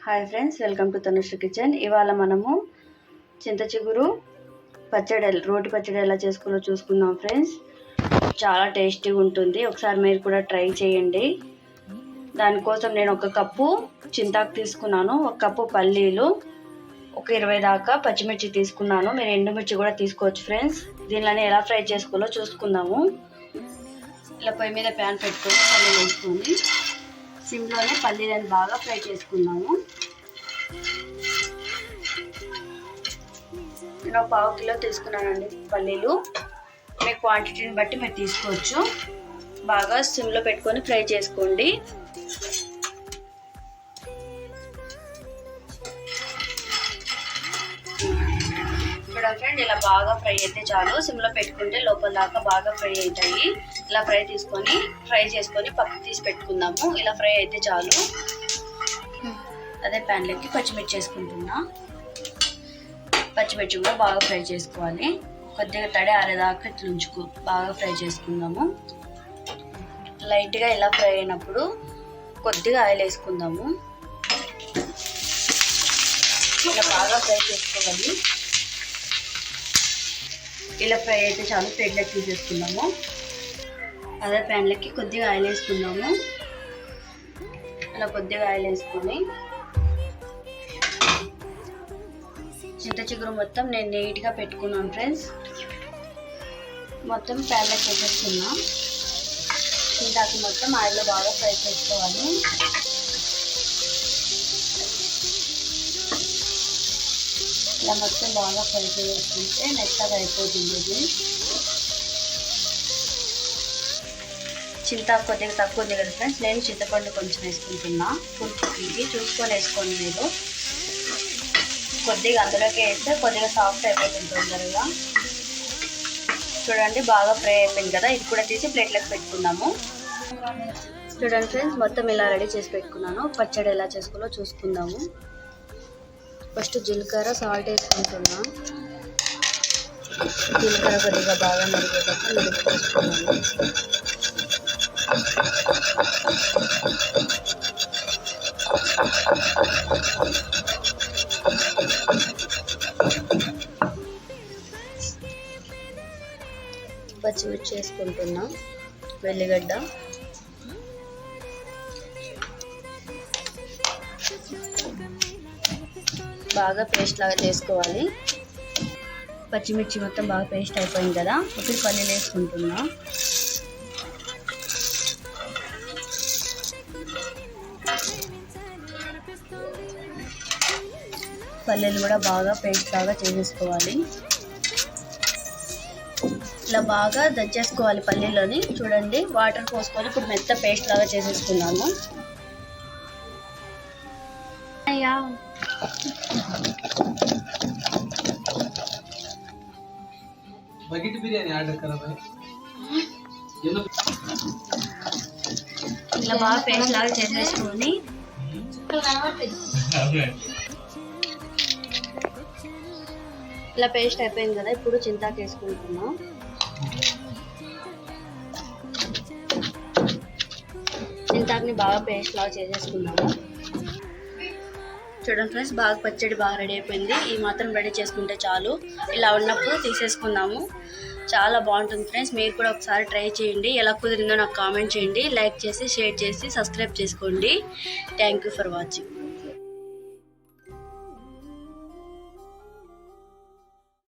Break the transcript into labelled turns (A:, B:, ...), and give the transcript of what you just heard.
A: Hi friends, welcome to Tanushree kitchen. ఇవాళ మనము చింత చిగురు పచ్చడి, రోటి పచ్చడి ఎలా చేసుకోవాలో చూసుకుందాం ఫ్రెండ్స్. చాలా టేస్టీగా ఉంటుంది, ఒకసారి మీరు కూడా ట్రై చేయండి. దానికోసం నేను 1 కప్పు చింతాకు తీసుకున్నాను, 1 కప్పు పల్లీలు, ఒక 20 దాకా పచ్చిమిర్చి తీసుకున్నాను. మీరు ఎండుమిర్చి కూడా తీసుకోవచ్చు ఫ్రెండ్స్. దీనిలోనే ఎలా ఫ్రై చేసుకోవాలో చూసుకుందాము. ఇలా పొయ్యి మీద ప్యాన్ పెట్టుకొని పల్లీలు వేసుకొని సిమ్లోనే పల్లీలను బాగా ఫ్రై చేసుకుందాము. నేను 1/2 కిలో తీసుకున్నానండి పల్లీలు. మీ క్వాంటిటీని బట్టి మీరు తీసుకోవచ్చు. బాగా సిమ్లో పెట్టుకొని ఫ్రై చేసుకోండి. చూడండి ఫ్రెండ్, ఇలా బాగా ఫ్రై అయితే చాలు. సిమ్లో పెట్టుకుంటే లోపల దాకా బాగా ఫ్రై అవుతాయి. ఇలా ఫ్రై చేసుకొని పక్కకు తీసి పెట్టుకుందాము. ఇలా ఫ్రై అయితే చాలు. అదే ప్యాన్లోకి పచ్చిమిర్చి వేసుకుంటున్నా. పచ్చిమిర్చి కూడా బాగా ఫ్రై చేసుకోవాలి. కొద్దిగా తడి ఆరేదాకా ఇట్లా బాగా ఫ్రై చేసుకుందాము. లైట్గా ఇలా ఫ్రై అయినప్పుడు కొద్దిగా ఆయిల్ వేసుకుందాము. ఇలా బాగా ఫ్రై చేసుకోవాలి. ఇలా ఫ్రై అయితే చాలు. ప్లేట్లోకి తీసేసుకుందాము. అదే ప్యాన్లోకి కొద్దిగా ఆయిల్ వేసుకుందాము. అలా కొద్దిగా ఆయిల్ వేసుకొని చింత చిగురు మొత్తం నేను నీట్గా పెట్టుకున్నాను ఫ్రెండ్స్. మొత్తం ప్యాన్లోకి వేసేసుకున్నా. చింతాకు మొత్తం ఆయిల్లో బాగా ఫ్రై చేసుకోవాలి. ఇలా మొత్తం బాగా ఫ్రై చేసుకుంటే మెత్తగా అయిపోతుంది. ఇది చింతాకు కొద్దిగా తక్కువ ఉంది కదా ఫ్రెండ్స్, నేను చింతపండు కొంచెం వేసుకుంటున్నా. పులుపుకి చూసుకొని వేసుకోండి మీరు. కొద్దిగా అందులోకి వేస్తే కొద్దిగా సాఫ్ట్ అయిపోతుంది తొందరగా. చూడండి, బాగా ఫ్రై అయిపోయింది కదా. ఇది కూడా తీసి ప్లేట్లోకి పెట్టుకుందాము. చూడండి ఫ్రెండ్స్, మొత్తం ఇలా రెడీ చేసి పెట్టుకున్నాను. పచ్చడి ఎలా చేసుకోవాలో చూసుకుందాము. ఫస్ట్ జీలకర్ర, సాల్ట్ వేసుకుంటున్నా. జీలకర్ర కొద్దిగా బాగా మరిగేటప్పుడు వేసుకున్నాను. పచ్చిమిర్చి వేసుకుంటున్నా, వెల్లిగడ్డ, బాగా పేస్ట్ లాగా చేసుకోవాలి. పచ్చిమిర్చి మొత్తం బాగా పేస్ట్ అయిపోయింది కదా. ఇప్పుడు పల్లీలు వేసుకుంటున్నా. పల్లీలు కూడా బాగా పేస్ట్ లాగా చేసేసుకోవాలి. ఇలా బాగా దంచేసుకోవాలి పల్లీలోని. చూడండి, వాటర్ పోసుకొని ఇప్పుడు మెత్త పేస్ట్ లాగా చేసేసుకున్నాము. అయ్యా ఇలా బాగా పేస్ట్ లాగా చేసేసుకొని ఇలా పేస్ట్ అయిపోయింది కదా. ఇప్పుడు చింతాకు వేసుకుంటున్నాం. చింతాకుని బాగా పేస్ట్ లాగా చేసేసుకున్నాము. చూడండి ఫ్రెండ్స్, బాగా పచ్చడి బాగా రెడీ అయిపోయింది. ఈ మాత్రం రెడీ చేసుకుంటే చాలు. ఇలా ఉన్నప్పుడు తీసేసుకుందాము. చాలా బాగుంటుంది ఫ్రెండ్స్. మీరు కూడా ఒకసారి ట్రై చేయండి. ఎలా కుదిరిందో నాకు కామెంట్ చేయండి. లైక్ చేసి, షేర్ చేసి, సబ్స్క్రైబ్ చేసుకోండి. Thank you for watching.